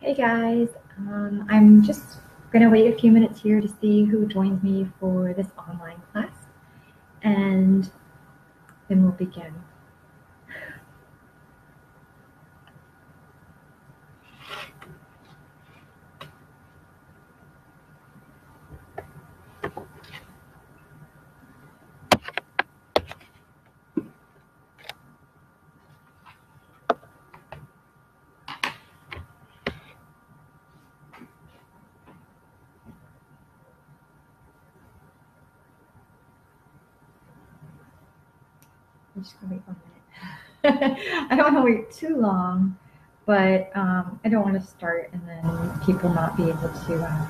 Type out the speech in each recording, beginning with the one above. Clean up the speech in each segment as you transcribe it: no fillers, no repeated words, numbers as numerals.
Hey guys, I'm just going to wait a few minutes here to see who joins me for this online class, and then we'll begin. I'm just going to wait 1 minute. I don't want to wait too long, but I don't want to start and then people not be able to,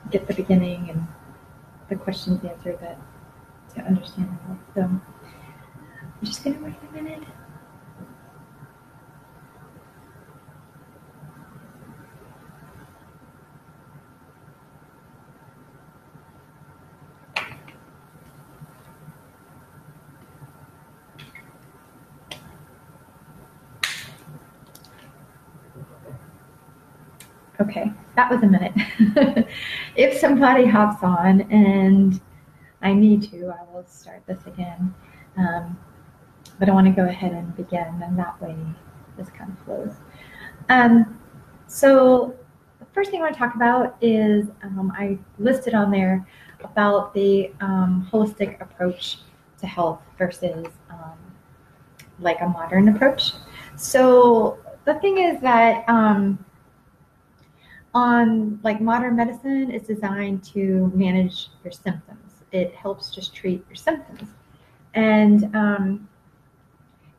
get the beginning and the questions answered to understand it all. So I'm just going to wait a minute. Okay, that was a minute. If somebody hops on and I need to, I will start this again. But I want to go ahead and begin, and that way this kind of flows. So the first thing I want to talk about is I listed on there about the holistic approach to health versus like a modern approach. So the thing is that on like modern medicine is designed to manage your symptoms. It helps just treat your symptoms. And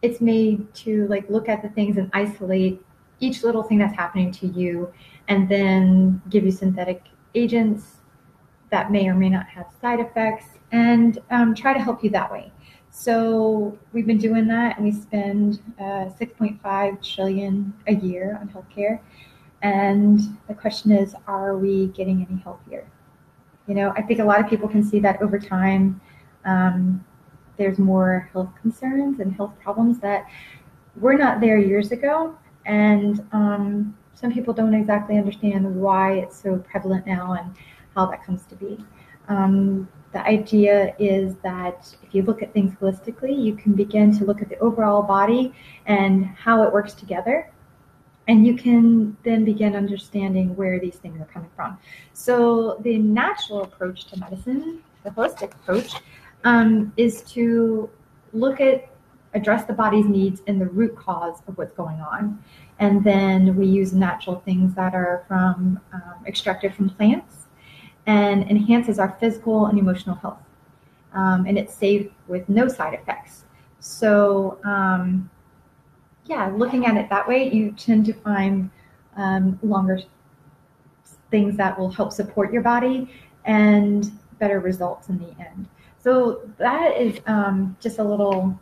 it's made to like look at the things and isolate each little thing that's happening to you and then give you synthetic agents that may or may not have side effects and try to help you that way. So we've been doing that, and we spend 6.5 trillion a year on healthcare. And the question is, are we getting any healthier? You know, I think a lot of people can see that over time, there's more health concerns and health problems that were not there years ago. And some people don't exactly understand why it's so prevalent now and how that comes to be. The idea is that if you look at things holistically, you can begin to look at the overall body and how it works together. And you can then begin understanding where these things are coming from. So the natural approach to medicine, the holistic approach, is to address the body's needs and the root cause of what's going on. And then we use natural things that are extracted from plants and enhances our physical and emotional health. And it's safe with no side effects. So looking at it that way, you tend to find longer things that will help support your body and better results in the end. So that is just a little,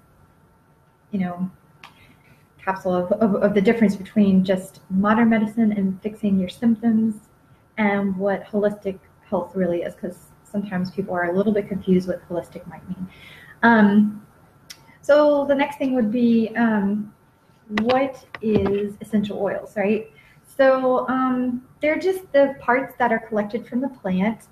capsule of the difference between just modern medicine and fixing your symptoms and what holistic health really is, because sometimes people are a little bit confused what holistic might mean. So the next thing would be, what is essential oils, right? So they're just the parts that are collected from the plant.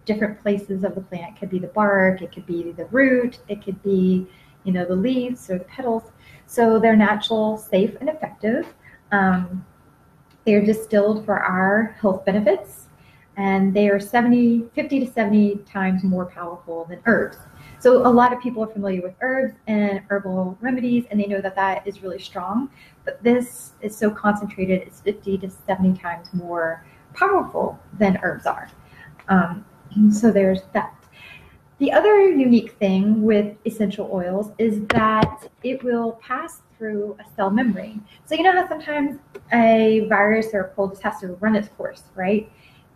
Different places of the plant. It could be the bark, it could be the root, it could be, the leaves or the petals. So they're natural, safe, and effective. They're distilled for our health benefits, and they are 50 to 70 times more powerful than herbs. So a lot of people are familiar with herbs and herbal remedies, and they know that that is really strong. But this is so concentrated, it's 50 to 70 times more powerful than herbs are. So there's that. The other unique thing with essential oils is that it will pass through a cell membrane. So you know how sometimes a virus or a cold just has to run its course, right?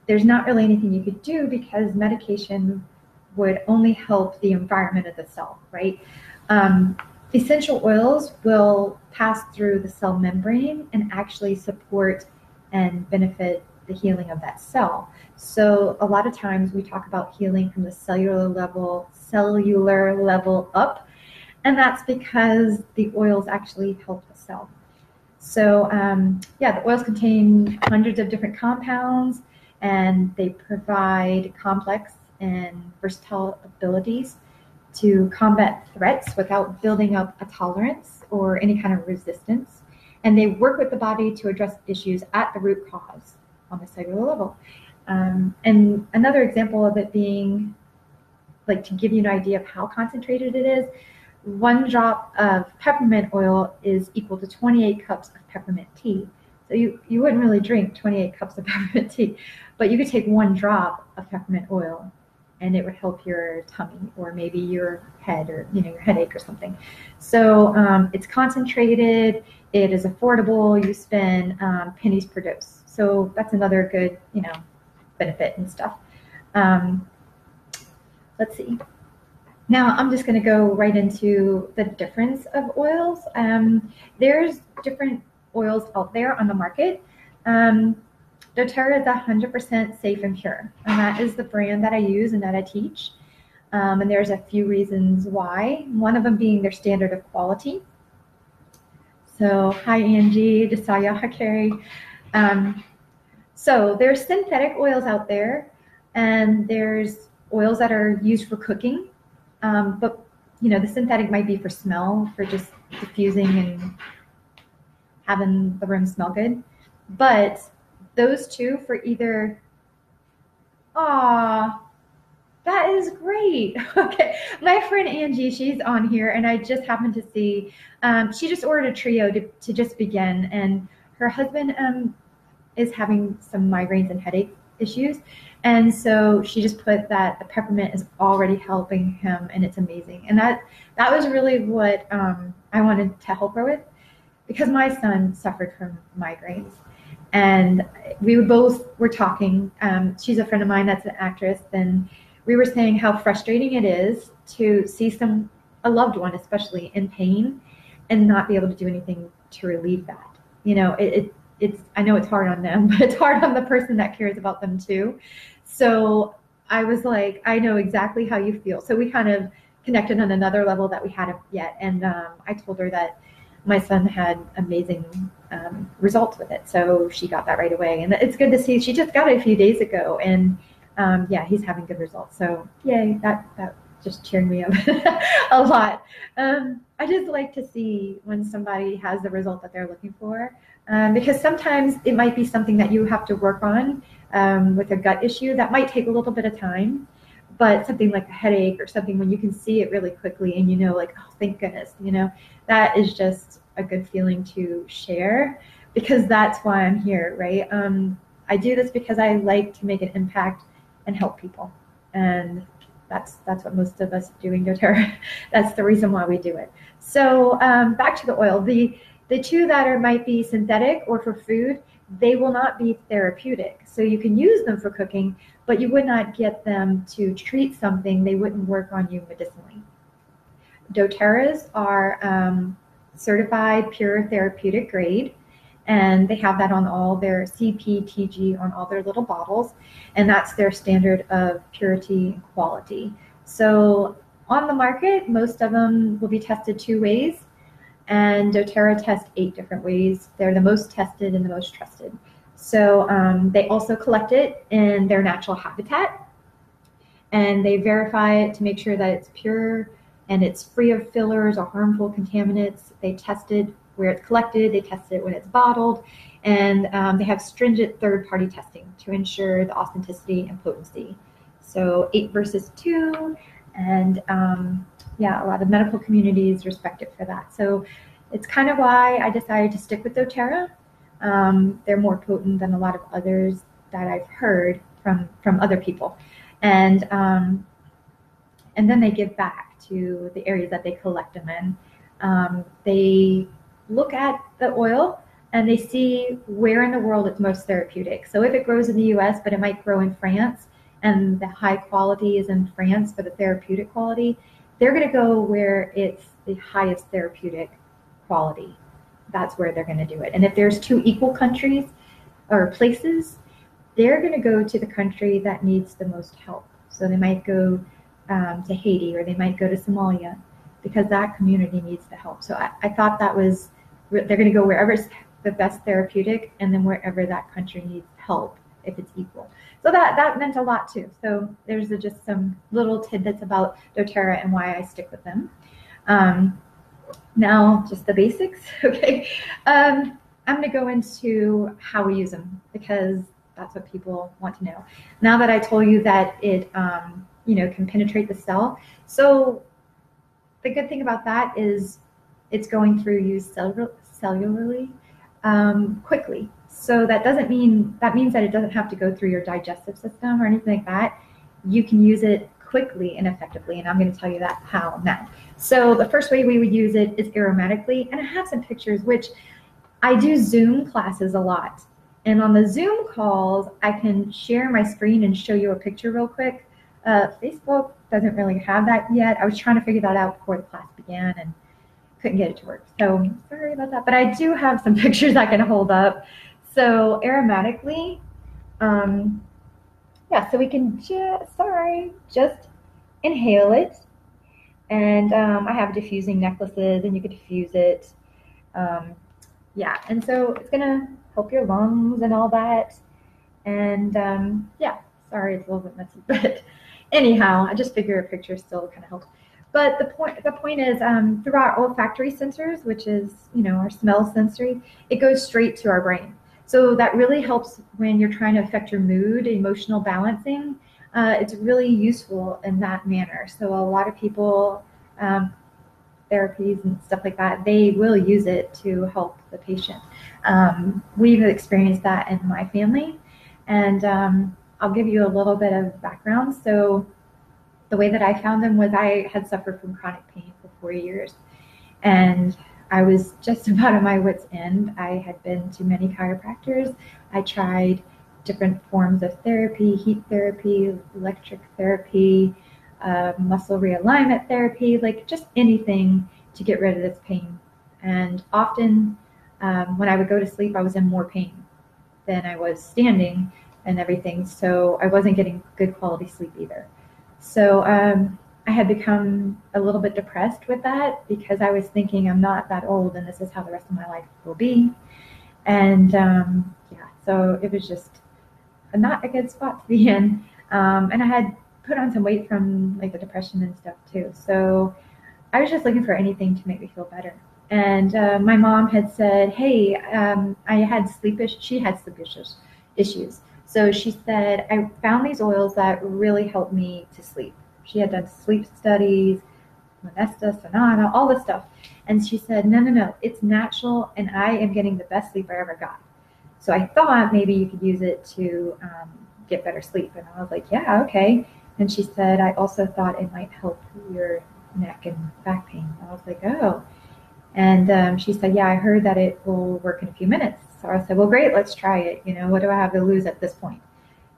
There's not really anything you could do because medication would only help the environment of the cell, right? Essential oils will pass through the cell membrane and actually support and benefit the healing of that cell. So a lot of times we talk about healing from the cellular level up, and that's because the oils actually help the cell. So yeah, the oils contain hundreds of different compounds, and they provide complex and versatile abilities to combat threats without building up a tolerance or any kind of resistance. And they work with the body to address issues at the root cause on the cellular level. And another example of it being, like, to give you an idea of how concentrated it is, 1 drop of peppermint oil is equal to 28 cups of peppermint tea. So you wouldn't really drink 28 cups of peppermint tea, but you could take 1 drop of peppermint oil and it would help your tummy or maybe your head or your headache or something. So it's concentrated, it is affordable, you spend pennies per dose. So that's another good benefit and stuff. Let's see. Now I'm just going to go right into the difference of oils. There's different oils out there on the market. doTERRA is 100% safe and pure, and that is the brand that I use and that I teach. And there's a few reasons why. One of them being their standard of quality. So hi Angie, Desaya Hakari. So there's synthetic oils out there, and there's oils that are used for cooking. But the synthetic might be for smell, for just diffusing and having the room smell good. But those two for either, that is great. Okay, my friend Angie, she's on here, and I just happened to see, she just ordered a trio to just begin, and her husband is having some migraines and headache issues. And so she just put that the peppermint is already helping him, and it's amazing. And that was really what I wanted to help her with, because my son suffered from migraines. And we both were talking. She's a friend of mine that's an actress, and we were saying how frustrating it is to see a loved one, especially, in pain and not be able to do anything to relieve that. It's I know it's hard on them, but it's hard on the person that cares about them too. So I was like, I know exactly how you feel. So we kind of connected on another level that we hadn't yet. And I told her that my son had amazing results with it. So she got that right away. And it's good to see. She just got it a few days ago. And yeah, he's having good results. So yay, that just cheered me up a lot. I just like to see when somebody has the result that they're looking for. Because sometimes it might be something that you have to work on with a gut issue that might take a little bit of time, but something like a headache or something, when you can see it really quickly and like, oh, thank goodness, that is just a good feeling to share, because that's why I'm here, right? I do this because I like to make an impact and help people, and that's what most of us doing doTERRA. That's the reason why we do it. So back to the oil. The two that might be synthetic or for food, they will not be therapeutic. So you can use them for cooking, but you would not get them to treat something. They wouldn't work on you medicinally. doTERRAs are certified pure therapeutic grade, and they have that on all their CPTG on all their little bottles, and that's their standard of purity and quality. So on the market, most of them will be tested 2 ways. And doTERRA tests 8 different ways. They're the most tested and the most trusted. So they also collect it in their natural habitat, and they verify it to make sure that it's pure and it's free of fillers or harmful contaminants. They test it where it's collected, they test it when it's bottled, and they have stringent third-party testing to ensure the authenticity and potency. So 8 versus 2, and yeah, a lot of medical communities respect it for that. So it's kind of why I decided to stick with doTERRA. They're more potent than a lot of others that I've heard from other people. And then they give back to the areas that they collect them in. They look at the oil and they see where in the world it's most therapeutic. So if it grows in the US, but it might grow in France, and the high quality is in France for the therapeutic quality, they're going to go where it's the highest therapeutic quality. That's where they're going to do it. And if there's 2 equal countries or places, they're going to go to the country that needs the most help. So they might go to Haiti, or they might go to Somalia, because that community needs the help. So I thought that was, they're going to go wherever it's the best therapeutic, and then wherever that country needs help, if it's equal. So that meant a lot too. So there's just some little tidbits about doTERRA and why I stick with them. Now, just the basics, okay? I'm going to go into how we use them because that's what people want to know. Now that I told you that it, can penetrate the cell. So the good thing about that is it's going through you cellularly quickly. So that means that it doesn't have to go through your digestive system or anything like that. You can use it quickly and effectively, and I'm going to tell you that how now. So the first way we would use it is aromatically, and I have some pictures, which I do Zoom classes a lot. And on the Zoom calls, I can share my screen and show you a picture real quick. Facebook doesn't really have that yet. I was trying to figure that out before the class began and couldn't get it to work. So sorry about that, but I do have some pictures I can hold up. So aromatically, so we can just inhale it. And I have diffusing necklaces, and you can diffuse it. And so it's gonna help your lungs and all that. And sorry, it's a little bit messy, but anyhow, I just figure a picture still kind of helps. But the point is, through our olfactory sensors, which is our smell sensory, it goes straight to our brain. So that really helps when you're trying to affect your mood, emotional balancing. It's really useful in that manner. So a lot of people, therapies and stuff like that, they will use it to help the patient. We've experienced that in my family, and I'll give you a little bit of background. So the way that I found them was I had suffered from chronic pain for 4 years, and I was just about at my wit's end. I had been to many chiropractors. I tried different forms of therapy, heat therapy, electric therapy, muscle realignment therapy, like just anything to get rid of this pain. And often when I would go to sleep, I was in more pain than I was standing and everything. So I wasn't getting good quality sleep either. So I had become a little bit depressed with that because I was thinking I'm not that old and this is how the rest of my life will be. And so it was just not a good spot to be in. And I had put on some weight from like the depression and stuff too. So I was just looking for anything to make me feel better. And my mom had said, hey, I had she had sleep issues. So she said, I found these oils that really helped me to sleep. She had done sleep studies, Monesta, Sonata, all this stuff. And she said, no, it's natural, and I am getting the best sleep I ever got. So I thought maybe you could use it to get better sleep. And I was like, yeah, okay. And she said, I also thought it might help your neck and back pain. I was like, oh. And she said, yeah, I heard that it will work in a few minutes. So I said, well, great, let's try it. What do I have to lose at this point?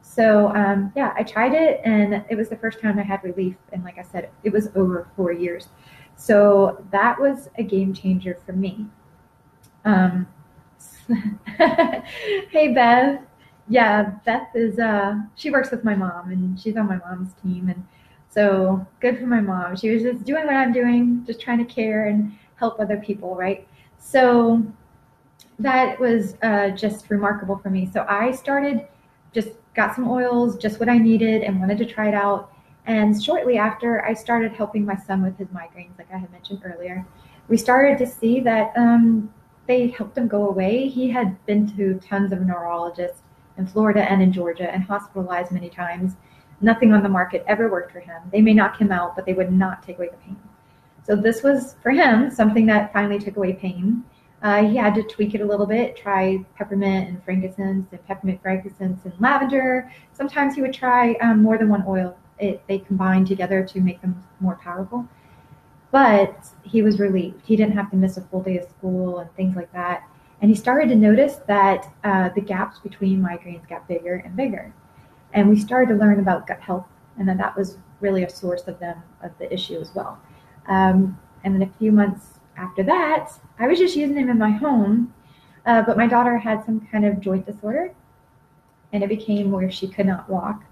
So I tried it, and it was the first time I had relief. And like I said, it was over 4 years. So that was a game changer for me. Hey, Beth. Yeah, Beth is, she works with my mom, and she's on my mom's team. And so good for my mom. She was just doing what I'm doing, just trying to care and help other people, right? So that was just remarkable for me. So I got some oils, just what I needed, and wanted to try it out. And shortly after, I started helping my son with his migraines, like I had mentioned earlier. We started to see that they helped him go away. He had been to tons of neurologists in Florida and in Georgia and hospitalized many times. Nothing on the market ever worked for him. They may knock him out, but they would not take away the pain. So this was, for him, something that finally took away pain. He had to tweak it a little bit, try peppermint and frankincense and peppermint, frankincense, and lavender. Sometimes he would try more than one oil. They combined together to make them more powerful. But he was relieved. He didn't have to miss a full day of school and things like that. And he started to notice that the gaps between migraines got bigger and bigger. And we started to learn about gut health, and that was really a source of the issue as well. And then a few months after that, I was just using him in my home, but my daughter had some kind of joint disorder, and it became where she could not walk,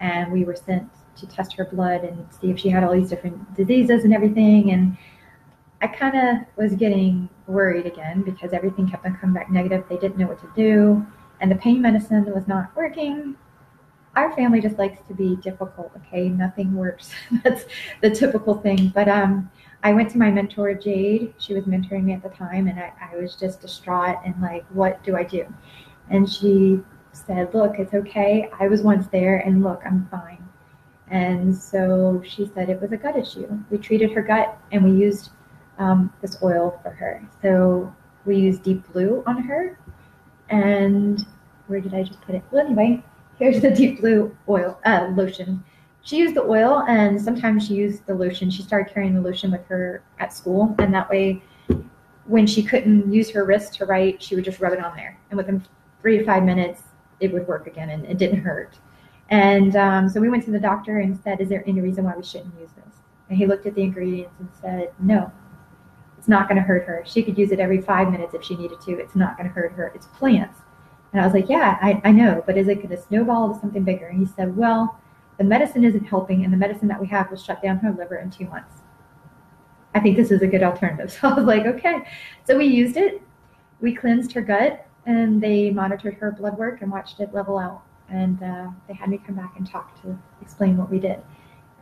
and we were sent to test her blood and see if she had all these different diseases and everything. And I kind of was getting worried again because everything kept on coming back negative. They didn't know what to do, and the pain medicine was not working. Our family just likes to be difficult, okay? Nothing works. That's the typical thing. But I went to my mentor, Jade. She was mentoring me at the time, and I was just distraught and like, what do I do? And she said, look, it's okay. I was once there, and look, I'm fine. And so she said it was a gut issue. We treated her gut, and we used this oil for her. So we used Deep Blue on her. And where did I just put it? Well, anyway, here's the Deep Blue oil lotion. She used the oil, and sometimes she used the lotion. She started carrying the lotion with her at school, and that way, when she couldn't use her wrist to write, she would just rub it on there, and within 3 to 5 minutes, it would work again, and it didn't hurt. And so we went to the doctor and said, is there any reason why we shouldn't use this? And he looked at the ingredients and said, no, it's not going to hurt her. She could use it every 5 minutes if she needed to. It's not going to hurt her. It's plants. And I was like, yeah, I know, but is it going to snowball to something bigger? And he said, well, the medicine isn't helping, and the medicine that we have will shut down her liver in 2 months. I think this is a good alternative. So I was like, okay. So we used it. We cleansed her gut, and they monitored her blood work and watched it level out. And they had me come back and talk to explain what we did,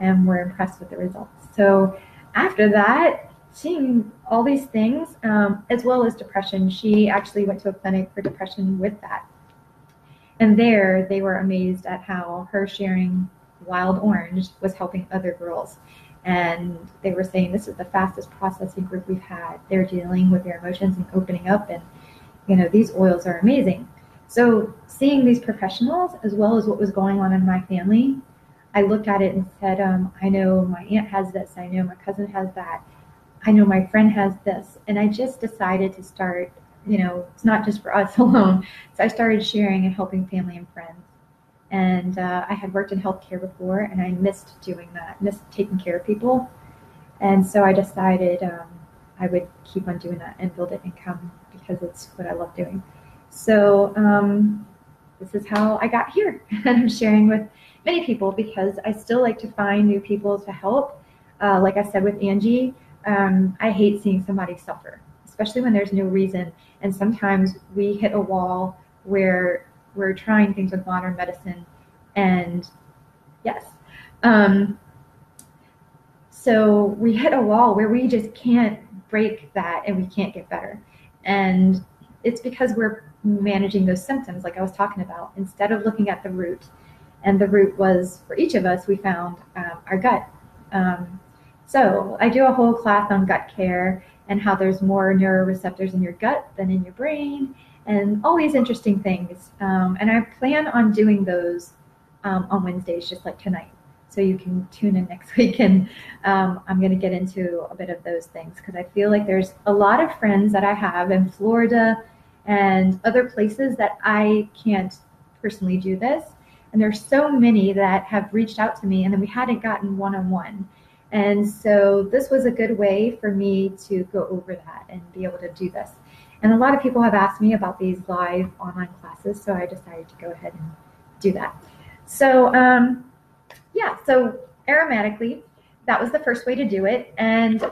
and were impressed with the results. So after that, seeing all these things, as well as depression, she actually went to a clinic for depression with that. And there they were amazed at how her sharing Wild Orange was helping other girls. And they were saying this is the fastest processing group we've had. They're dealing with their emotions and opening up, and these oils are amazing. So seeing these professionals, as well as what was going on in my family, I looked at it and said, I know my aunt has this. I know my cousin has that. I know my friend has this. And I just decided to start, it's not just for us alone. So I started sharing and helping family and friends. And I had worked in healthcare before, and I missed doing that, missed taking care of people. And so I decided I would keep on doing that and build an income because it's what I love doing. So this is how I got here. And I'm sharing with many people because I still like to find new people to help. Like I said with Angie, I hate seeing somebody suffer, especially when there's no reason. And sometimes we hit a wall where we're trying things with modern medicine, and yes. So we hit a wall where we just can't break that, and we can't get better. And it's because we're managing those symptoms like I was talking about, instead of looking at the root. And the root was, for each of us, we found our gut. So I do a whole class on gut care and how there's more neuroreceptors in your gut than in your brain, and all these interesting things. And I plan on doing those on Wednesdays, just like tonight. So you can tune in next week, and I'm going to get into a bit of those things because I feel like there's a lot of friends that I have in Florida and other places that I can't personally do this. And there's so many that have reached out to me, and then we hadn't gotten one-on-one. And so this was a good way for me to go over that and be able to do this. And a lot of people have asked me about these live online classes, so I decided to go ahead and do that. So yeah, so aromatically, that was the first way to do it. And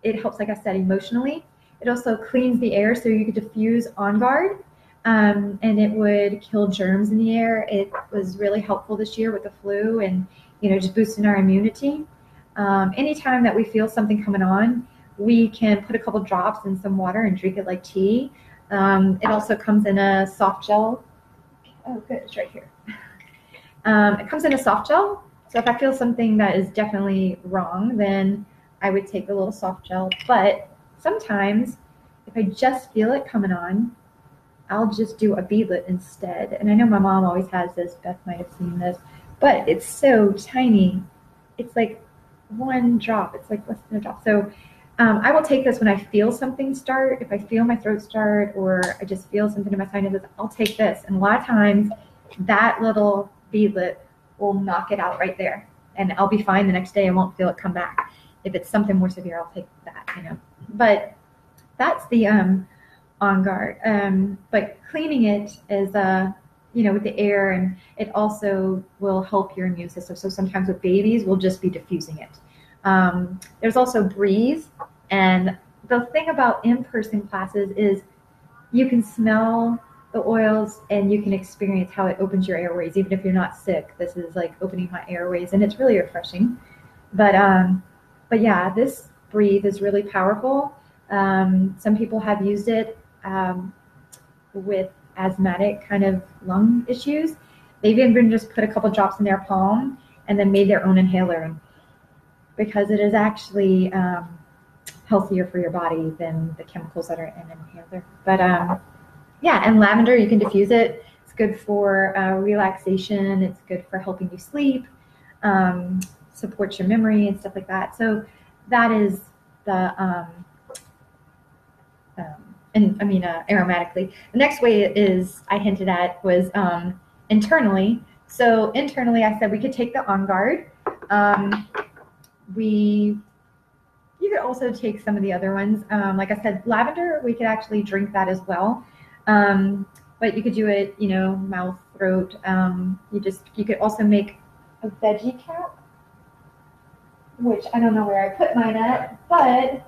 it helps, like I said, emotionally. It also cleans the air, so you could diffuse On Guard, and it would kill germs in the air. It was really helpful this year with the flu and, just boosting our immunity. Anytime that we feel something coming on, we can put a couple drops in some water and drink it like tea. It also comes in a soft gel. Oh, good, it's right here. It comes in a soft gel. So if I feel something that is definitely wrong, then I would take a little soft gel. But sometimes if I just feel it coming on, I'll just do a beadlet instead. And I know my mom always has this. Beth might have seen this, but it's so tiny. It's like one drop. It's like less than a drop. So I will take this when I feel something start. If I feel my throat start, or I just feel something in my sinuses, I'll take this. And a lot of times that little beadlet will knock it out right there, and I'll be fine the next day. I won't feel it come back. If it's something more severe, I'll take that, But that's the On Guard. But cleaning it is, with the air, and it also will help your immune system. So sometimes with babies, we'll just be diffusing it. There's also Breeze, and the thing about in-person classes is you can smell the oils and you can experience how it opens your airways, even if you're not sick. This is like opening my airways, and it's really refreshing. But yeah, this breathe is really powerful. Some people have used it with asthmatic kind of lung issues. They've even just put a couple drops in their palm and then made their own inhaler, because it is actually healthier for your body than the chemicals that are in an inhaler. But yeah, and lavender, you can diffuse it. It's good for relaxation. It's good for helping you sleep, supports your memory and stuff like that. So that is the aromatically. The next way is I hinted at was internally. So internally, I said we could take the On Guard. You could also take some of the other ones. Like I said, lavender, we could actually drink that as well. But you could do it, mouth, throat. You could also make a veggie cap, which I don't know where I put mine at, but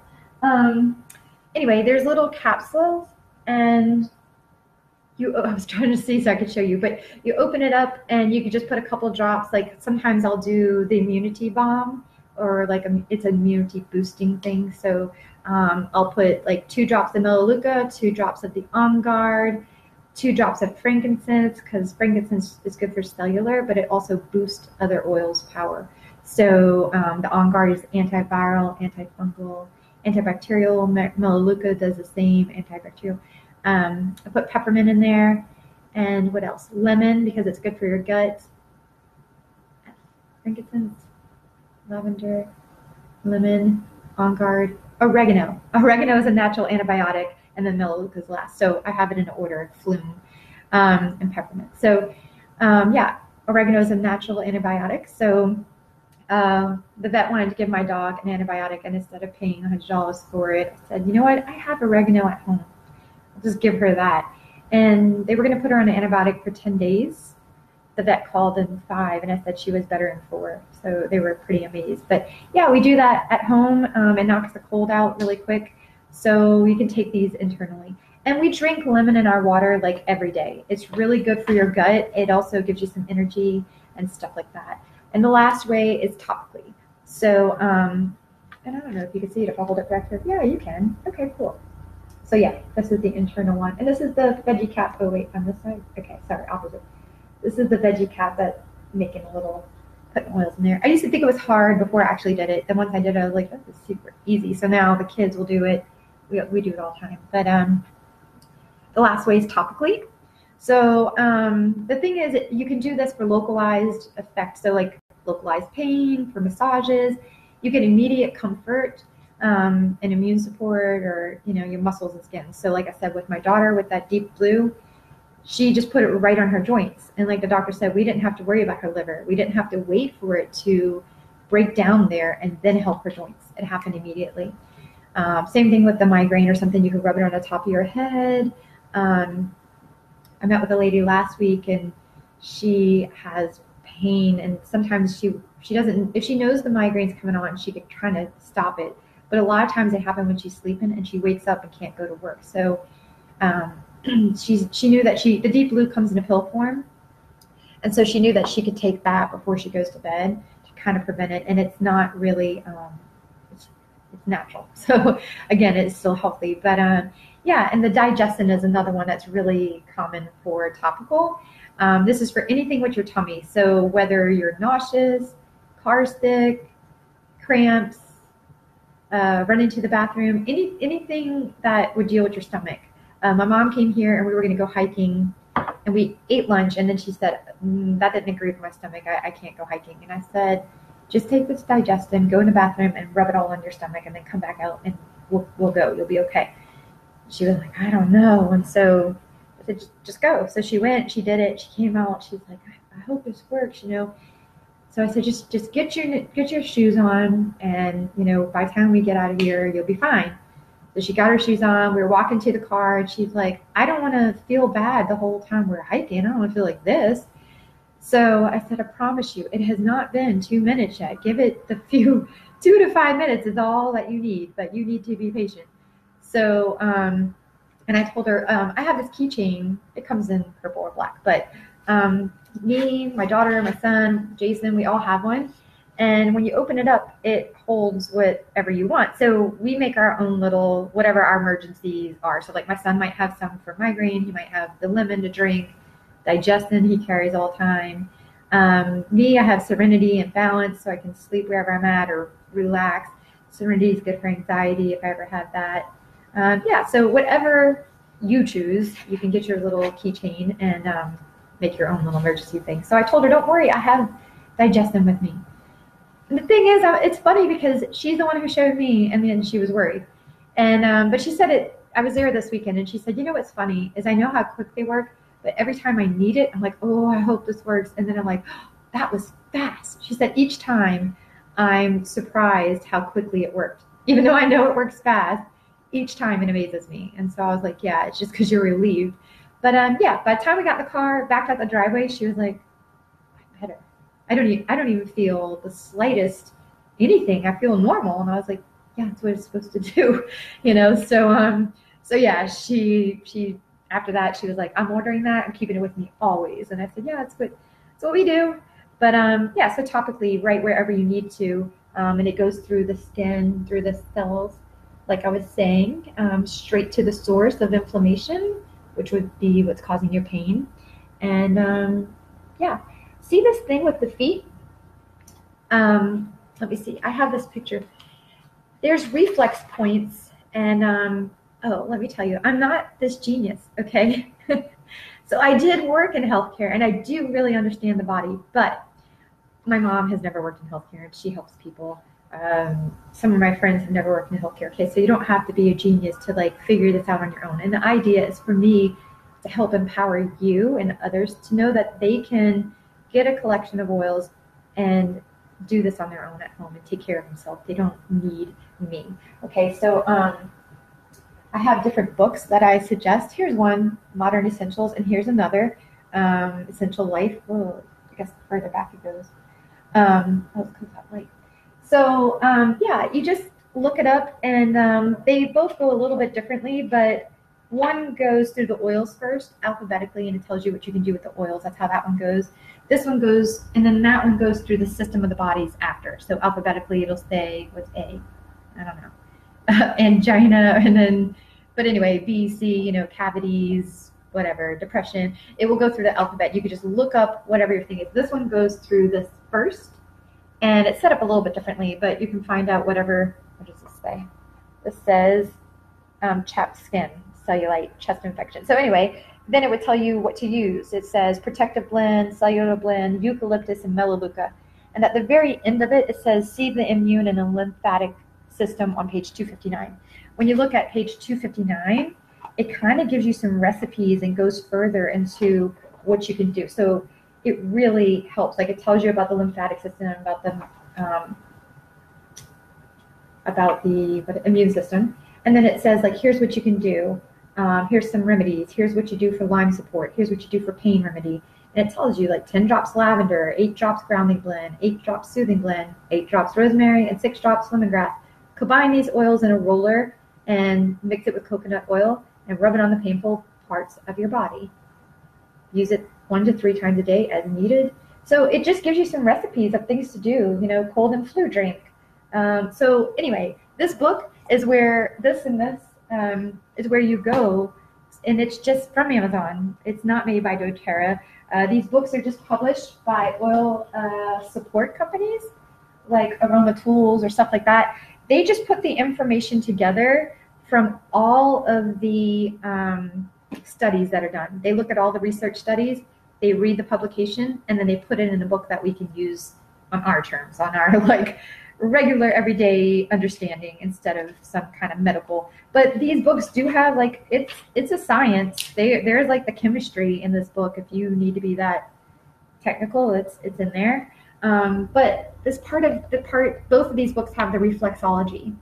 anyway, there's little capsules, and I was trying to see so I could show you, but you open it up and you could just put a couple drops. Like sometimes I'll do the immunity bomb, or like it's an immunity boosting thing. So I'll put like 2 drops of Melaleuca, 2 drops of the On Guard, 2 drops of frankincense, because frankincense is good for cellular, but it also boosts other oils' power. So the On Guard is antiviral, antifungal, antibacterial. Melaleuca does the same, antibacterial. I put peppermint in there, and what else? Lemon, because it's good for your gut. Frankincense, lavender, lemon, On Guard, oregano. Oregano is a natural antibiotic, and then Melaleuca is last. So I have it in order: Flume and peppermint. So yeah, oregano is a natural antibiotic. So the vet wanted to give my dog an antibiotic, and instead of paying $100 for it, I said, you know what? I have oregano at home. I'll just give her that. And they were going to put her on an antibiotic for 10 days. The vet called in 5, and I said she was better in 4. So they were pretty amazed. But yeah, we do that at home. It knocks the cold out really quick. So you can take these internally. And we drink lemon in our water like every day. It's really good for your gut. It also gives you some energy and stuff like that. And the last way is topically. So, and I don't know if you can see it if I hold it back here. Yeah, you can. Okay, cool. So yeah, this is the internal one. And this is the veggie cap. Oh wait, on this side? Okay, sorry, opposite. This is the veggie cap that's making a little, putting oils in there. I used to think it was hard before I actually did it. Then once I did it, I was like, this is super easy. So now the kids will do it. We do it all the time. But the last way is topically. So the thing is, you can do this for localized effects. So like localized pain, for massages. You get immediate comfort and immune support, or your muscles and skin. So like I said, with my daughter with that deep blue, she just put it right on her joints. And like the doctor said, we didn't have to worry about her liver. We didn't have to wait for it to break down there and then help her joints. It happened immediately. Same thing with the migraine or something. You could rub it on the top of your head. I met with a lady last week, and she has pain, and sometimes she doesn't, if she knows the migraine's coming on, she could try to stop it. But a lot of times they happen when she's sleeping and she wakes up and can't go to work. So she knew that the deep blue comes in a pill form. And so she knew that she could take that before she goes to bed to kind of prevent it. And it's not really, it's natural. So again, it's still healthy. But yeah, and the digestin is another one that's really common for topical. This is for anything with your tummy. So whether you're nauseous, car sick, cramps, running to the bathroom, anything that would deal with your stomach. My mom came here and we were going to go hiking, and we ate lunch, and then she said, that didn't agree with my stomach. I can't go hiking. And I said, just take this digestin, go in the bathroom and rub it all on your stomach, and then come back out and we'll go. You'll be okay. She was like, I don't know. And so I said, just go. So she went, she did it. She came out. She's like, I hope this works, So I said, just get your shoes on, and by the time we get out of here, you'll be fine. So she got her shoes on. We were walking to the car, and she's like, I don't want to feel bad the whole time we're hiking. I don't want to feel like this. So I said, I promise you, it has not been 2 minutes yet. Give it 2 to 5 minutes is all that you need, but you need to be patient. So, and I told her, I have this keychain. It comes in purple or black, but me, my daughter, my son, Jason, we all have one. And when you open it up, it holds whatever you want. So we make our own little, whatever our emergencies are. So like my son might have some for migraine. He might have the lemon to drink, digestin he carries all the time. Me, I have Serenity and Balance, so I can sleep wherever I'm at or relax. Serenity is good for anxiety if I ever have that. Yeah, so whatever you choose, you can get your little keychain and make your own little emergency thing. So I told her, don't worry, I have digestin with me. And the thing is, it's funny because she's the one who showed me, and then she was worried. And but she said it. I was there this weekend, and she said, you know what's funny is I know how quick they work, but every time I need it, I'm like, oh, I hope this works. And then I'm like, oh, that was fast. She said each time I'm surprised how quickly it worked, even though I know it works fast. Each time it amazes me. And so I was like, yeah, it's just because you're relieved. But yeah, by the time we got in the car, backed out the driveway, she was like, I'm better. I don't even feel the slightest anything. I feel normal. And I was like, yeah, that's what it's supposed to do, you know? So yeah, she, after that, she was like, I'm ordering that. I'm keeping it with me always. And I said, yeah, that's what we do. But yeah, so topically, right wherever you need to. And it goes through the skin, through the cells, like I was saying, straight to the source of inflammation, which would be what's causing your pain. And yeah, see this thing with the feet? Let me see. I have this picture. There's reflex points, and oh, let me tell you, I'm not this genius, okay? So I did work in healthcare, and I do really understand the body, but my mom has never worked in healthcare, and she helps people. Some of my friends have never worked in healthcare, okay? So you don't have to be a genius to like figure this out on your own. And the idea is for me to help empower you and others to know that they can get a collection of oils and do this on their own at home and take care of themselves. They don't need me, okay? So I have different books that I suggest. Here's one, Modern Essentials, and here's another, Essential Life. Oh, I guess further back it goes. Oh, it comes out late. So yeah, you just look it up, and they both go a little bit differently, but one goes through the oils first, alphabetically, and it tells you what you can do with the oils. That's how that one goes. This one goes, and then that one goes through the system of the bodies after. So alphabetically, it'll say, what's A? I don't know. Angina, and then, but anyway, B, C, you know, cavities, whatever, depression. It will go through the alphabet. You could just look up whatever your thing is. This one goes through this first, and it's set up a little bit differently, but you can find out whatever, what does this say? This says chapped skin, cellulite, chest infection. So anyway, then it would tell you what to use. It says protective blend, cellular blend, eucalyptus, and melaleuca. And at the very end of it, it says seed the immune and the lymphatic system on page 259. When you look at page 259, it kind of gives you some recipes and goes further into what you can do. So it really helps. Like it tells you about the lymphatic system, about the immune system. And then it says like, here's what you can do. Here's some remedies. Here's what you do for Lyme support. Here's what you do for pain remedy. And it tells you like 10 drops lavender, 8 drops grounding blend, 8 drops soothing blend, 8 drops rosemary, and 6 drops lemongrass. Combine these oils in a roller and mix it with coconut oil and rub it on the painful parts of your body. Use it 1 to 3 times a day as needed. So it just gives you some recipes of things to do, you know, cold and flu drink. So anyway, this book is where this is where you go, and it's just from Amazon. It's not made by doTERRA. These books are just published by oil support companies like Aroma Tools or stuff like that. They just put the information together from all of the studies that are done. They look at all the research studies, they read the publication, and then they put it in a book that we can use on our terms, on our like regular everyday understanding instead of some kind of medical. But these books do have like, it's a science. There's like the chemistry in this book. If you need to be that technical, it's in there. But both of these books have the reflexology.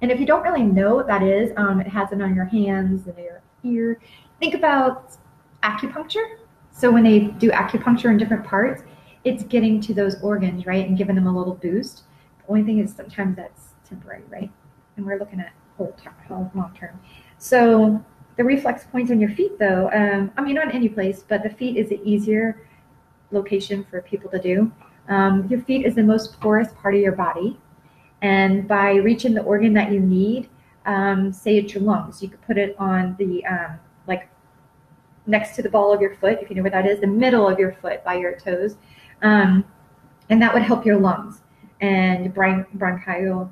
And if you don't really know what that is, it has it on your hands and your ear. Think about acupuncture. So when they do acupuncture in different parts, it's getting to those organs, right, and giving them a little boost. The only thing is sometimes that's temporary, right? And we're looking at long term. So the reflex points on your feet, though, I mean, on any place, but the feet is the easier location for people to do. Your feet is the most porous part of your body. And by reaching the organ that you need, say it's your lungs, you could put it on the, like next to the ball of your foot, if you know where that is, the middle of your foot by your toes. And that would help your lungs and bronchial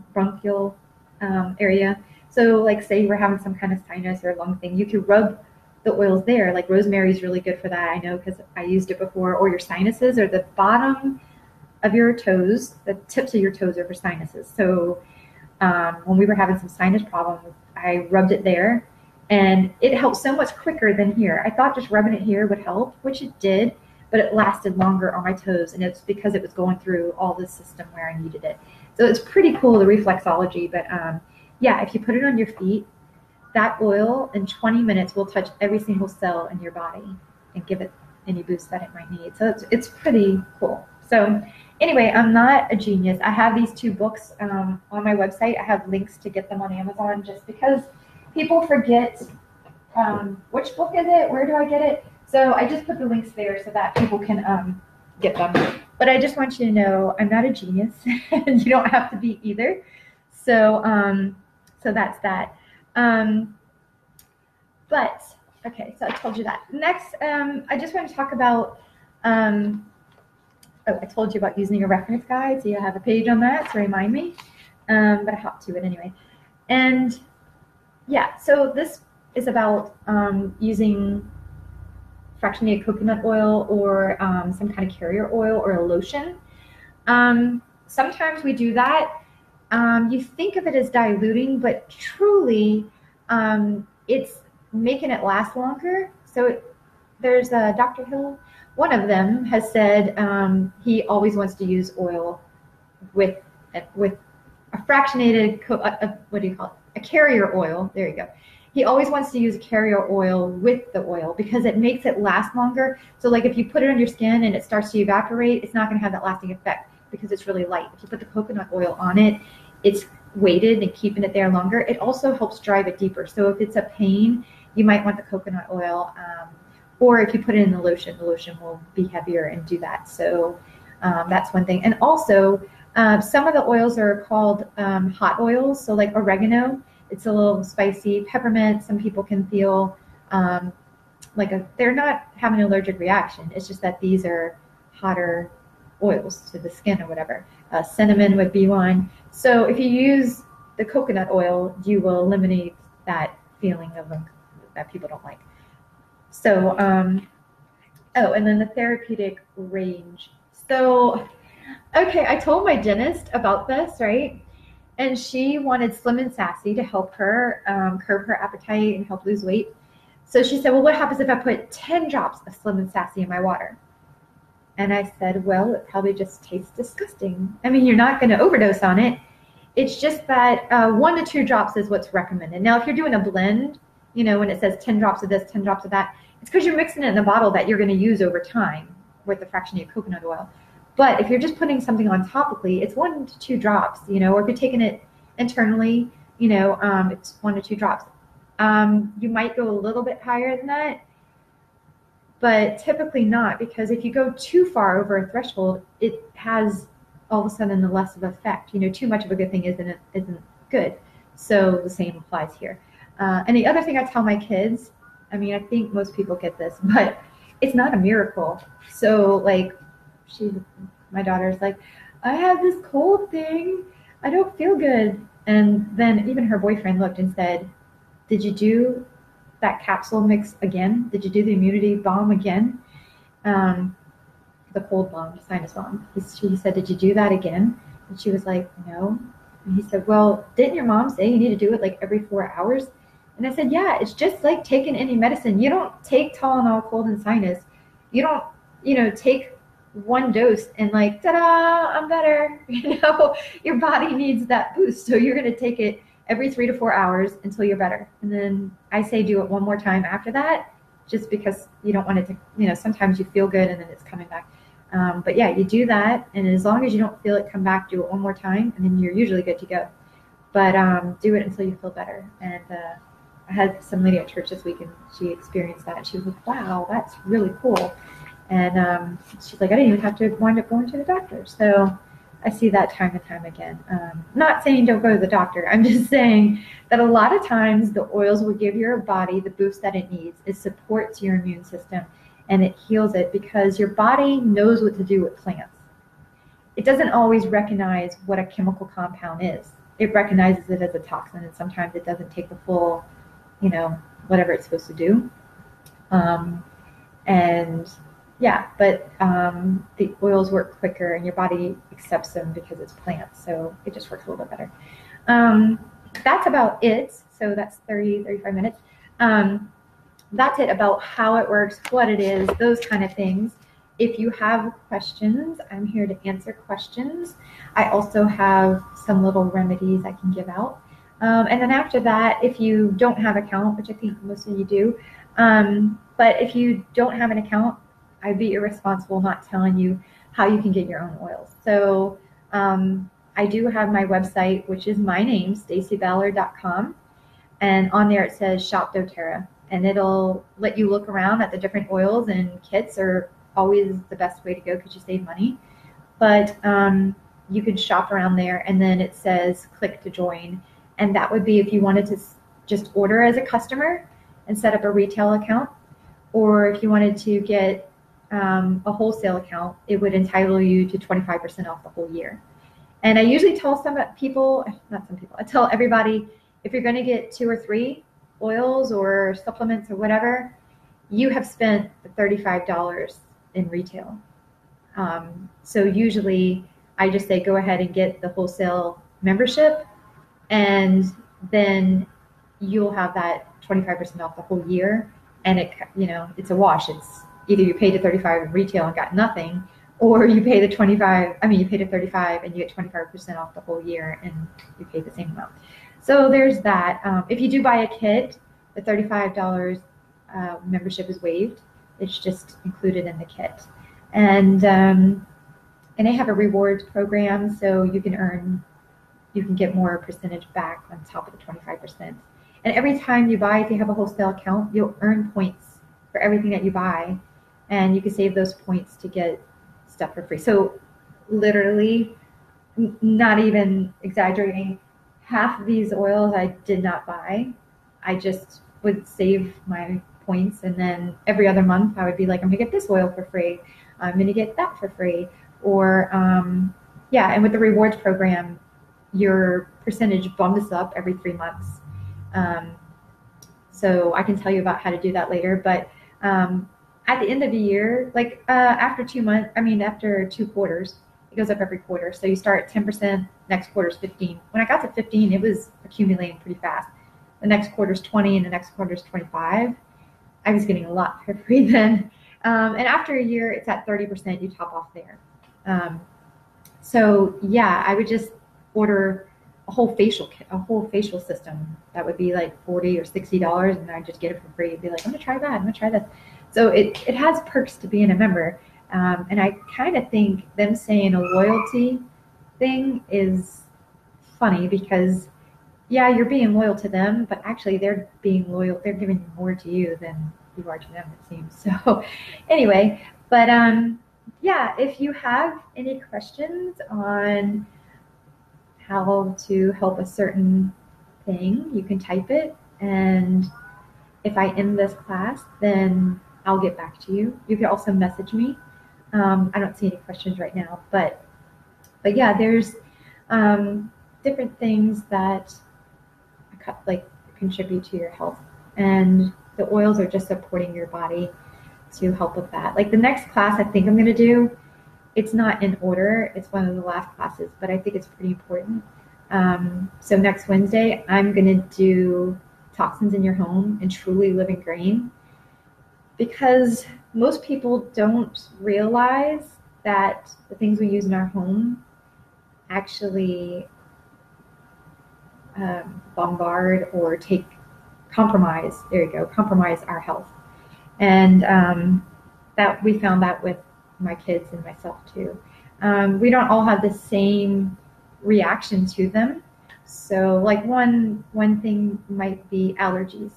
area. So like say you were having some kind of sinus or lung thing, you could rub the oils there. Like rosemary is really good for that. I know because I used it before. Or your sinuses, or the bottom of your toes, the tips of your toes are for sinuses. So when we were having some sinus problems, I rubbed it there, and it helped so much quicker than here. I thought just rubbing it here would help, which it did, but it lasted longer on my toes, and it's because it was going through all the system where I needed it. So it's pretty cool, the reflexology. But yeah, if you put it on your feet, that oil in 20 minutes will touch every single cell in your body and give it any boost that it might need. So it's pretty cool. So anyway, I'm not a genius. I have these 2 books on my website. I have links to get them on Amazon just because people forget which book is it, where do I get it? So I just put the links there so that people can get them. But I just want you to know I'm not a genius, and you don't have to be either. So so that's that. But okay, so I told you that. Next, I just want to talk about. I told you about using a reference guide, so you have a page on that to remind me. But I hopped to it anyway. And yeah, so this is about using fractionated coconut oil or some kind of carrier oil or a lotion. Sometimes we do that. You think of it as diluting, but truly it's making it last longer. So there's Dr. Hill. One of them has said he always wants to use oil with a fractionated, what do you call it? A carrier oil. There you go. He always wants to use a carrier oil with the oil because it makes it last longer. So like if you put it on your skin and it starts to evaporate, it's not going to have that lasting effect because it's really light. If you put the coconut oil on it, it's weighted and keeping it there longer. It also helps drive it deeper. So if it's a pain, you might want the coconut oil. Or if you put it in the lotion will be heavier and do that. So that's one thing. And also, some of the oils are called hot oils. So like oregano, it's a little spicy. Peppermint, some people can feel they're not having an allergic reaction. It's just that these are hotter oils to the skin or whatever. Cinnamon would be one. So if you use the coconut oil, you will eliminate that feeling of that people don't like. So, and then the therapeutic range. So, okay, I told my dentist about this, right? And she wanted Slim and Sassy to help her curb her appetite and help lose weight. So she said, well, what happens if I put 10 drops of Slim and Sassy in my water? And I said, well, it probably just tastes disgusting. I mean, you're not going to overdose on it. It's just that 1 to 2 drops is what's recommended. Now, if you're doing a blend, you know, when it says 10 drops of this, 10 drops of that, it's because you're mixing it in a bottle that you're going to use over time with the fractionated coconut oil. But if you're just putting something on topically, it's 1 to 2 drops, you know, or if you're taking it internally, you know, it's 1 to 2 drops. You might go a little bit higher than that, but typically not, because if you go too far over a threshold, it has all of a sudden a less of effect. You know, too much of a good thing isn't good. So the same applies here. And the other thing I tell my kids, I mean, I think most people get this, but it's not a miracle. So like my daughter's like, I have this cold thing. I don't feel good. And then even her boyfriend looked and said, did you do that capsule mix again? Did you do the immunity bomb again? The cold bomb, the sinus bomb. He said, did you do that again? And she was like, no. And he said, well, didn't your mom say you need to do it like every 4 hours? And I said, yeah, it's just like taking any medicine. You don't take Tylenol cold and sinus. You don't, you know, take 1 dose and like, ta-da, I'm better. You know, your body needs that boost. So you're going to take it every 3 to 4 hours until you're better. And then I say do it 1 more time after that, just because you don't want it to, you know, sometimes you feel good and then it's coming back. But yeah, you do that. And as long as you don't feel it come back, do it 1 more time. And then you're usually good to go. but do it until you feel better. And I had some lady at church this week, and she experienced that. She was like, wow, that's really cool. And she's like, I didn't even have to wind up going to the doctor. So I see that time and time again. Not saying don't go to the doctor. I'm just saying that a lot of times the oils will give your body the boost that it needs. It supports your immune system and it heals it because your body knows what to do with plants. It doesn't always recognize what a chemical compound is. It recognizes it as a toxin, and sometimes it doesn't take the full, whatever it's supposed to do. And yeah, but the oils work quicker and your body accepts them because it's plants. So it just works a little bit better. That's about it. So that's 35 minutes. That's it about how it works, what it is, those kind of things. If you have questions, I'm here to answer questions. I also have some little remedies I can give out. And then after that, if you don't have an account, which I think most of you do, but if you don't have an account, I'd be irresponsible not telling you how you can get your own oils. So I do have my website, which is my name, StaceyBallard.com. And on there it says Shop doTERRA. And it'll let you look around at the different oils, and kits are always the best way to go because you save money. But you can shop around there, and then it says click to join. And that would be if you wanted to just order as a customer and set up a retail account, or if you wanted to get a wholesale account, it would entitle you to 25% off the whole year. And I usually tell I tell everybody, if you're going to get 2 or 3 oils or supplements or whatever, you have spent the $35 in retail. So usually I just say, go ahead and get the wholesale membership, and then you'll have that 25% off the whole year. And it's a wash. It's either you paid the $35 in retail and got nothing, or you pay the you paid the $35 and you get 25% off the whole year and you pay the same amount. So there's that. If you do buy a kit, the $35 membership is waived. It's just included in the kit. And they have a rewards program, so you can get more percentage back on top of the 25%. And every time you buy, if you have a wholesale account, you'll earn points for everything that you buy, and you can save those points to get stuff for free. So literally, not even exaggerating, half of these oils I did not buy. I just would save my points, and then every other month I would be like, I'm gonna get this oil for free, I'm gonna get that for free. Or and with the rewards program, your percentage bumps up every 3 months. So I can tell you about how to do that later, but at the end of the year, like after 2 quarters, it goes up every quarter. So you start at 10%, next quarter's 15. When I got to 15, it was accumulating pretty fast. The next quarter's 20 and the next quarter's 25. I was getting a lot for free then. And after a year, it's at 30%, you top off there. So yeah, I would just order a whole facial kit, a whole facial system. That would be like $40 or $60, and I'd just get it for free. It'd be like, I'm gonna try that, I'm gonna try this. So it has perks to being a member. And I kind of think them saying a loyalty thing is funny because, yeah, you're being loyal to them, but actually they're being loyal. They're giving more to you than you are to them, it seems. So anyway, but yeah, if you have any questions on how to help a certain thing, you can type it. And if I end this class, then I'll get back to you. You can also message me. I don't see any questions right now, but yeah, there's different things that contribute to your health, and the oils are just supporting your body to help with that. Like the next class I think I'm going to do, it's not in order, it's one of the last classes, but I think it's pretty important. So next Wednesday, I'm going to do toxins in your home and truly living green, because most people don't realize that the things we use in our home actually bombard or compromise our health. And that we found that with my kids and myself too. We don't all have the same reaction to them. So like one thing might be allergies.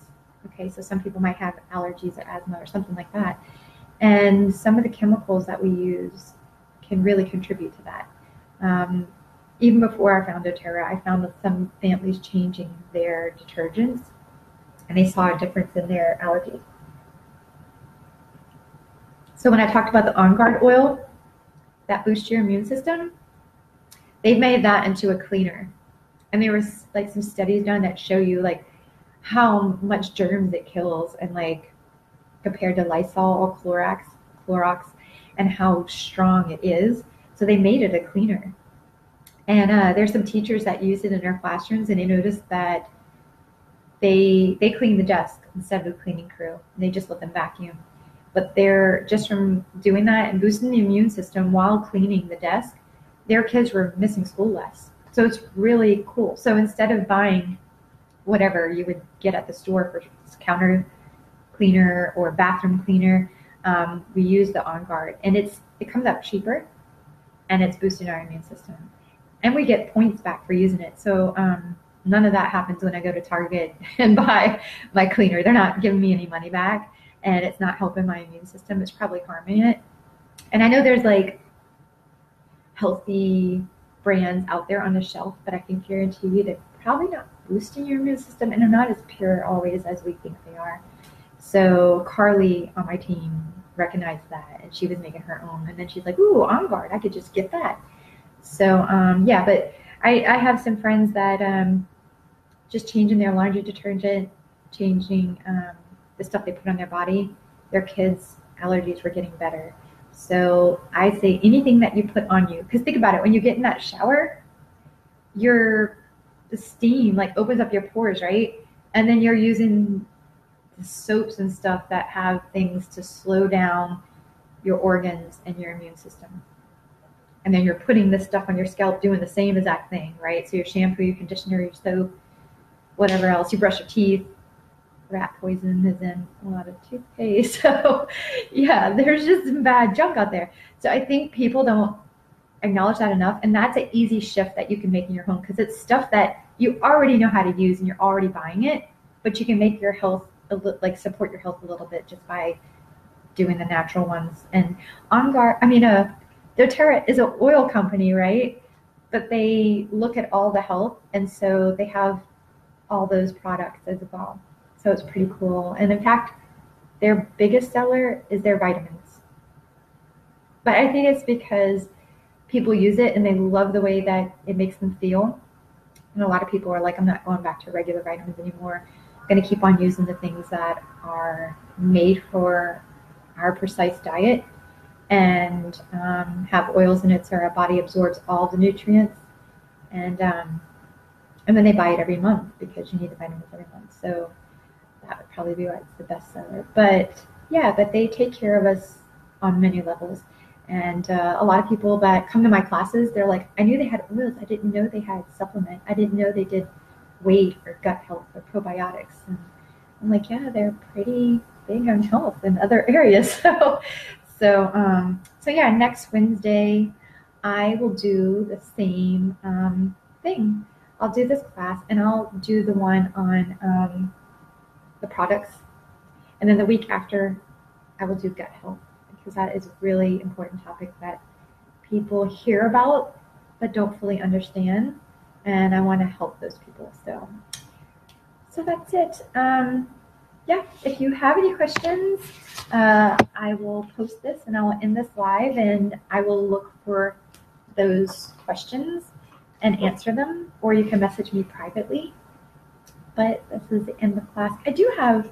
Okay, so some people might have allergies or asthma or something like that. And some of the chemicals that we use can really contribute to that. Um, Even before I found doTERRA, I found that some families changing their detergents and they saw a difference in their allergies. So when I talked about the On Guard oil that boosts your immune system, they've made that into a cleaner. And there was like some studies done that show you like how much germs it kills and like compared to Lysol or Clorox, and how strong it is. So they made it a cleaner. And there's some teachers that use it in their classrooms, and they noticed that they clean the desk instead of the cleaning crew. And they just let them vacuum. But they're just from doing that and boosting the immune system while cleaning the desk, their kids were missing school less. So it's really cool. So instead of buying whatever you would get at the store for counter cleaner or bathroom cleaner, we use the On Guard, and it comes out cheaper, and it's boosting our immune system, and we get points back for using it. So none of that happens when I go to Target and buy my cleaner. They're not giving me any money back, and it's not helping my immune system. It's probably harming it. And I know there's like healthy brands out there on the shelf, but I can guarantee you they're probably not boosting your immune system, and they're not as pure always as we think they are. So Carly on my team recognized that, and she was making her own. And then she's like, "Ooh, On Guard! I could just get that." So yeah, but I have some friends that just changing their laundry detergent, changing the stuff they put on their body. Their kids' allergies were getting better. So I say anything that you put on you, because think about it, when you get in that shower, the steam like opens up your pores, right? And then you're using the soaps and stuff that have things to slow down your organs and your immune system. And then you're putting this stuff on your scalp doing the same exact thing, right? So your shampoo, your conditioner, your soap, whatever else, you brush your teeth. Rat poison is in a lot of toothpaste. So yeah, there's just some bad junk out there. So I think people don't acknowledge that enough. And that's an easy shift that you can make in your home, because it's stuff that you already know how to use and you're already buying it, but you can make your health, like support your health a little bit just by doing the natural ones. And On Guard, doTERRA is an oil company, right? But they look at all the health, and so they have all those products as well. So it's pretty cool. And in fact, their biggest seller is their vitamins. But I think it's because people use it and they love the way that it makes them feel. And a lot of people are like, I'm not going back to regular vitamins anymore. I'm going to keep on using the things that are made for our precise diet and have oils in it so our body absorbs all the nutrients. And then they buy it every month because you need the vitamins every month. So that would probably be why it's the best seller. But yeah, but they take care of us on many levels. And a lot of people that come to my classes, they're like, I knew they had oils. I didn't know they had supplement. I didn't know they did weight or gut health or probiotics. And I'm like, yeah, they're pretty big on health in other areas. So yeah, next Wednesday, I will do the same thing. I'll do this class, and I'll do the one on the products. And then the week after, I will do gut health, because that is a really important topic that people hear about but don't fully understand. And I want to help those people. So that's it. Yeah, if you have any questions, I will post this and I will end this live, and I will look for those questions and answer them, or you can message me privately. But this is the end of class. I do have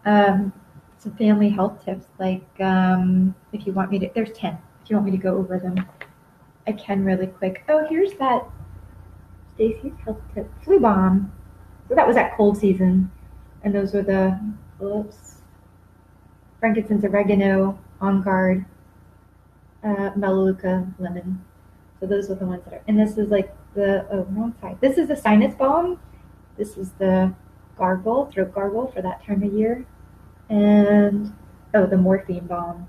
some family health tips, like if you want me to, there's 10. If you want me to go over them, I can really quick. Oh, here's that Stacy's health tip, flu bomb. So that was that cold season. And those were the frankincense, oregano, On Guard, Melaleuca, lemon. So those are the ones that are, and this is like wrong side. This is the sinus balm. This is the throat gargle for that time of year. And, the morphine balm.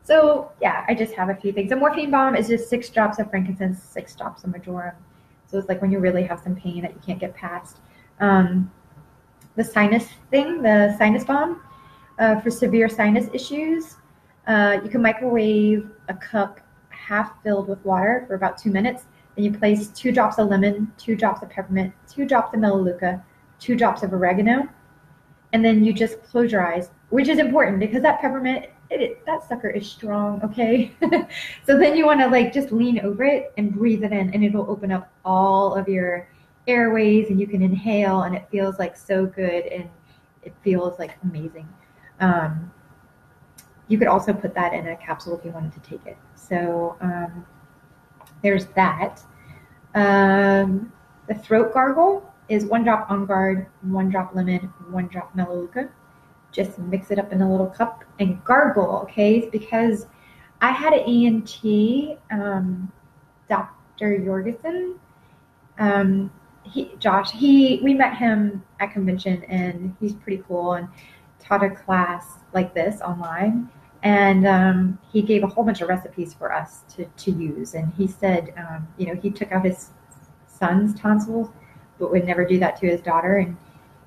So yeah, I just have a few things. The morphine balm is just 6 drops of frankincense, 6 drops of marjoram. So it's like when you really have some pain that you can't get past. The sinus thing, the sinus balm, for severe sinus issues, you can microwave a cup half filled with water for about 2 minutes. Then you place 2 drops of lemon, 2 drops of peppermint, 2 drops of melaleuca, 2 drops of oregano, and then you just close your eyes, which is important because that peppermint, that sucker is strong, okay? So then you want to like just lean over it and breathe it in, and it'll open up all of your airways, and you can inhale, and it feels like so good, and it feels like amazing. You could also put that in a capsule if you wanted to take it. So there's that. The throat gargle is 1 drop On Guard, 1 drop lemon, 1 drop melaleuca. Just mix it up in a little cup and gargle, okay? Because I had an ENT, Dr. Jorgensen. We met him at convention, and he's pretty cool, and taught a class like this online. And he gave a whole bunch of recipes for us to use. And he said, he took out his son's tonsils, but would never do that to his daughter. And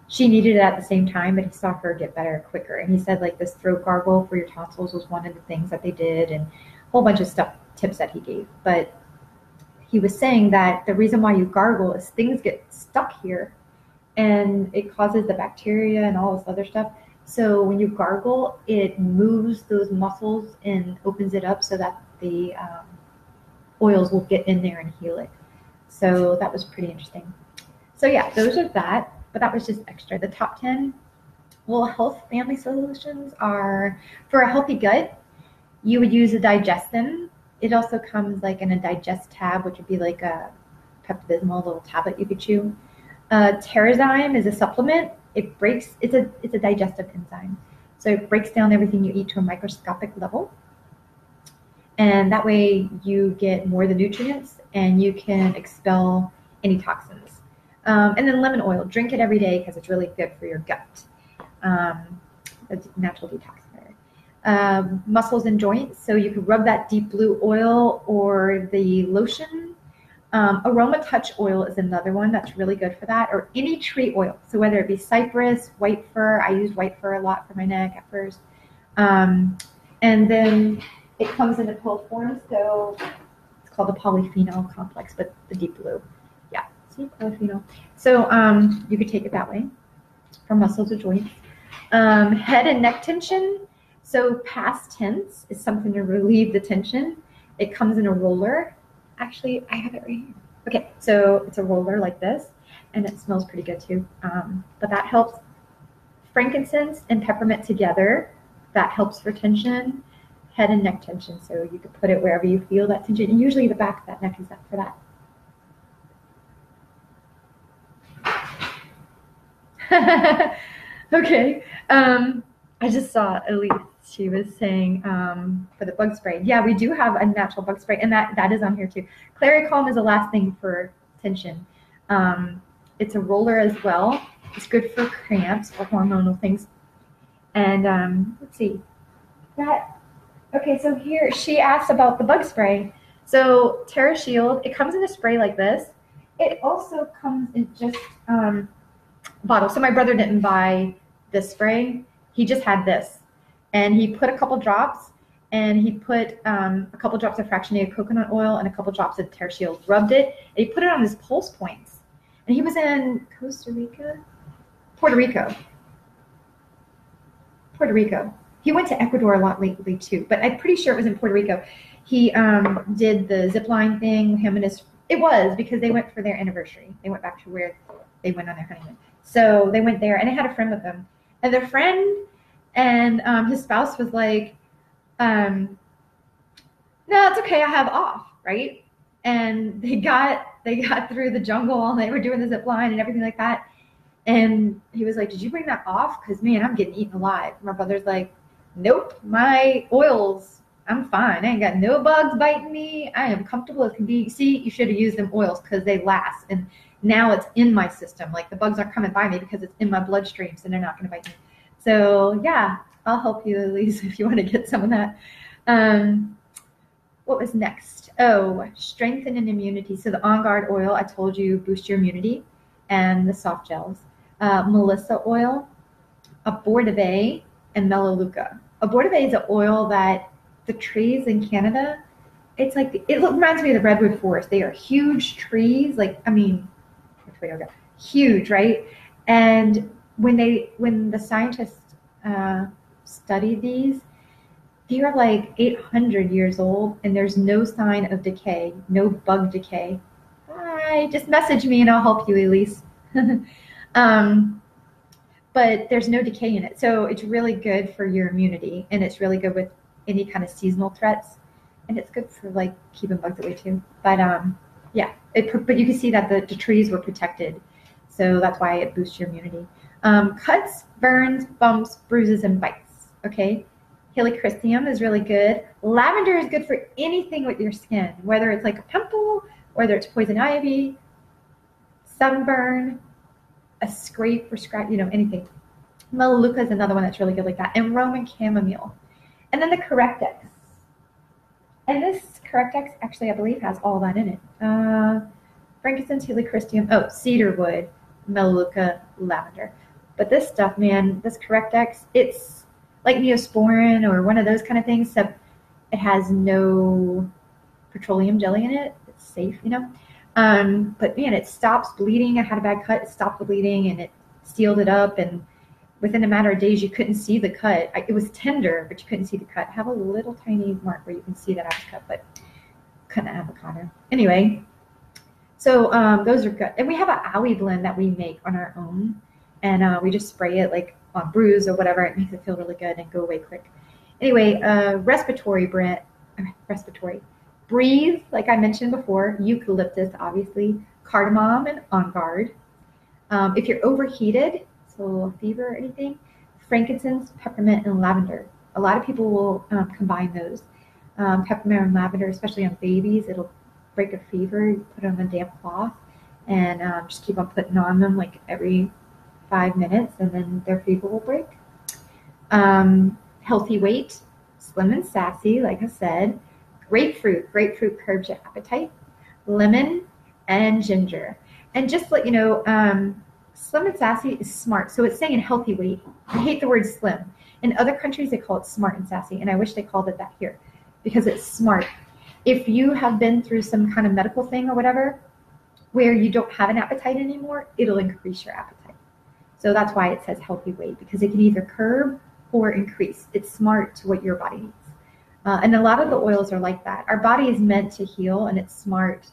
she needed it at the same time, but he saw her get better quicker. And he said, like, this throat gargle for your tonsils was one of the things that they did, and a whole bunch of tips that he gave. But he was saying that the reason why you gargle is things get stuck here, and it causes the bacteria and all this other stuff. So when you gargle, it moves those muscles and opens it up so that the oils will get in there and heal it. So that was pretty interesting. So yeah, those are that, but that was just extra. The top 10 health family solutions are for a healthy gut. You would use a Digestin. It also comes like in a digest tab, which would be like a Pepto-Bismol little tablet you could chew. Terrazyme is a supplement. It's a digestive enzyme. So it breaks down everything you eat to a microscopic level. And that way you get more of the nutrients, and you can expel any toxins. And then lemon oil, drink it every day because it's really good for your gut. It's a natural detoxifier. Muscles and joints, so you could rub that deep blue oil or the lotion. Aroma Touch oil is another one that's really good for that, or any tree oil. So whether it be cypress, white fir, I use white fir a lot for my neck at first. And then it comes in a pill form, so it's called the polyphenol complex, but the deep blue. Yeah, see, polyphenol. So you could take it that way for muscles or joints. Head and neck tension. So past tense is something to relieve the tension. It comes in a roller. Actually, I have it right here. Okay, so it's a roller like this, and it smells pretty good too. But that helps. Frankincense and peppermint together, that helps for tension, head and neck tension. So you could put it wherever you feel that tension, and usually the back of that neck is up for that. Okay, I just saw Elise. She was saying for the bug spray. Yeah, we do have a natural bug spray, and that is on here too. Claricalm is the last thing for tension. It's a roller as well. It's good for cramps or hormonal things. And let's see. Okay, so here she asked about the bug spray. So TerraShield, it comes in a spray like this. It also comes in just bottle. So my brother didn't buy this spray. He just had this. And he put a couple drops, and he put a couple drops of fractionated coconut oil and a couple drops of TerraShield, rubbed it, and he put it on his pulse points. And he was in Puerto Rico. He went to Ecuador a lot lately too, but I'm pretty sure it was in Puerto Rico. He did the zip line thing, it was because they went for their anniversary. They went back to where they went on their honeymoon. So they went there, and they had a friend with them. And their friend and his spouse was like, no, it's okay, I have off, right? And they got through the jungle, and they were doing the zip line and everything like that. And he was like, did you bring that off? Because, man, I'm getting eaten alive. My brother's like, nope, my oils, I'm fine. I ain't got no bugs biting me. I am comfortable as can be. See, you should have used them oils because they last. And now it's in my system. Like, the bugs aren't coming by me because it's in my bloodstream, so they're not going to bite me. So, yeah, I'll help you, Elise, if you want to get some of that. What was next? Oh, strengthen and immunity. So the On Guard oil, I told you, boost your immunity, and the soft gels. Melissa oil, abortivé, and melaleuca. Abortivé is an oil that the trees in Canada, it's like, it reminds me of the redwood forest. They are huge trees, like, I mean, huge, right? And when the scientists study these, they are like 800 years old, and there's no sign of decay, no bug decay. Hi, just message me and I'll help you, Elise. um, but there's no decay in it. So it's really good for your immunity, and it's really good with any kind of seasonal threats. And it's good for like keeping bugs away too. But yeah, but you can see that the trees were protected. So that's why it boosts your immunity. Cuts, burns, bumps, bruises, and bites. Okay. Helichrysum is really good. Lavender is good for anything with your skin, whether it's like a pimple, whether it's poison ivy, sunburn, a scrape or scratch, anything. Melaleuca is another one that's really good like that. And Roman chamomile. And then the Correctex. And this Correctex actually, I believe, has all that in it. Frankincense, helichrysum, cedarwood, melaleuca, lavender. But this stuff, man, this Correctex, it's like Neosporin or one of those kind of things, except it has no petroleum jelly in it. It's safe, But man, it stops bleeding. I had a bad cut. It stopped the bleeding and it sealed it up. And within a matter of days, you couldn't see the cut. It was tender, but you couldn't see the cut. I have a little tiny mark where you can see that I was cut, but couldn't avocado. Anyway, so those are good. And we have an Owie blend that we make on our own. And we just spray it like on bruise or whatever. It makes it feel really good and go away quick. Anyway, respiratory. Breathe, like I mentioned before, eucalyptus, obviously, cardamom, and On Guard. If you're overheated, so fever or anything, frankincense, peppermint, and lavender. A lot of people will combine those. Peppermint and lavender, especially on babies, it'll break a fever. You put it on a damp cloth and just keep on putting on them like every 5 minutes, and then their fever will break. Healthy weight, slim and sassy, like I said. Grapefruit curbs your appetite. Lemon and ginger. And just to let you know, slim and sassy is smart. So it's saying healthy weight. I hate the word slim. In other countries, they call it smart and sassy, and I wish they called it that here because it's smart. If you have been through some kind of medical thing or whatever where you don't have an appetite anymore, it'll increase your appetite. So that's why it says healthy weight, because it can either curb or increase. It's smart to what your body needs. And a lot of the oils are like that. Our body is meant to heal, and it's smart.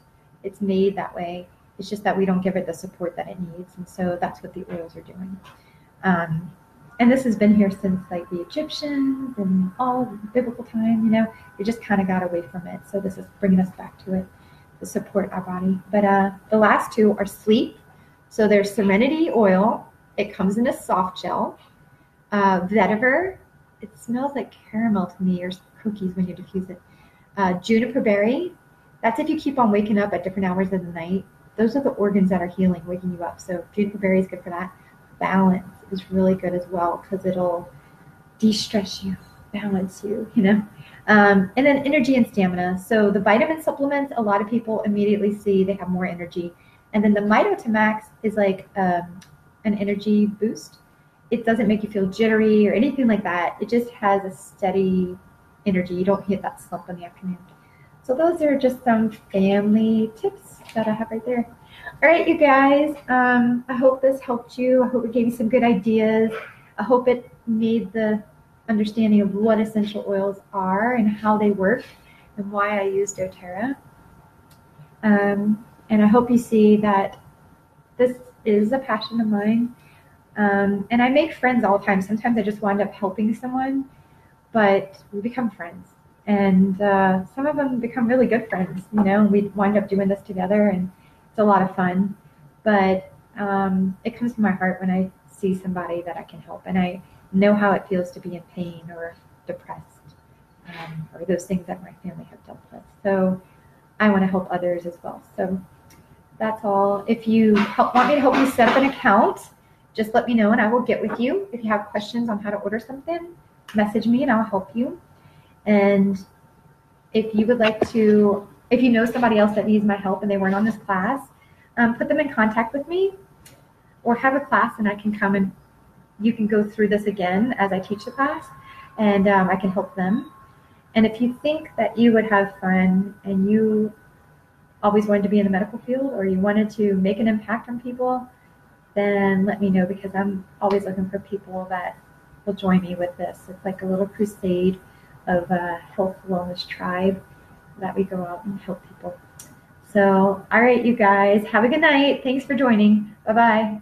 It's made that way. It's just that we don't give it the support that it needs. And so that's what the oils are doing. And this has been here since like the Egyptians and all biblical time, we just kind of got away from it. So this is bringing us back to it to support our body. But the last two are sleep. So there's Serenity oil. It comes in a soft gel. Vetiver. It smells like caramel to me, or cookies when you diffuse it. Juniper berry. That's if you keep on waking up at different hours of the night. Those are the organs that are healing, waking you up. So juniper berry is good for that. Balance is really good as well because it'll de-stress you, balance you, And then energy and stamina. So the vitamin supplements, a lot of people immediately see they have more energy. And then the Mitotamax is like an energy boost. It doesn't make you feel jittery or anything like that. It just has a steady energy. You don't hit that slump in the afternoon. So those are just some family tips that I have right there. All right, you guys, I hope this helped you. I hope it gave you some good ideas. I hope it made the understanding of what essential oils are and how they work and why I use doTERRA. And I hope you see that this is a passion of mine. And I make friends all the time. Sometimes I just wind up helping someone, but we become friends. And some of them become really good friends, and we wind up doing this together, and it's a lot of fun. But it comes from my heart when I see somebody that I can help, and I know how it feels to be in pain or depressed, or those things that my family have dealt with. So I want to help others as well. So that's all. If you want me to help you set up an account, just let me know and I will get with you. If you have questions on how to order something, message me and I'll help you. And If you would like to, if you know somebody else that needs my help and they weren't on this class, put them in contact with me, or have a class and I can come and you can go through this again as I teach the class, and I can help them. And if you think that you would have fun and you always wanted to be in the medical field or you wanted to make an impact on people, then let me know, because I'm always looking for people that will join me with this. It's like a little crusade of a health wellness tribe that we go out and help people. So, all right, you guys, have a good night. Thanks for joining. Bye-bye.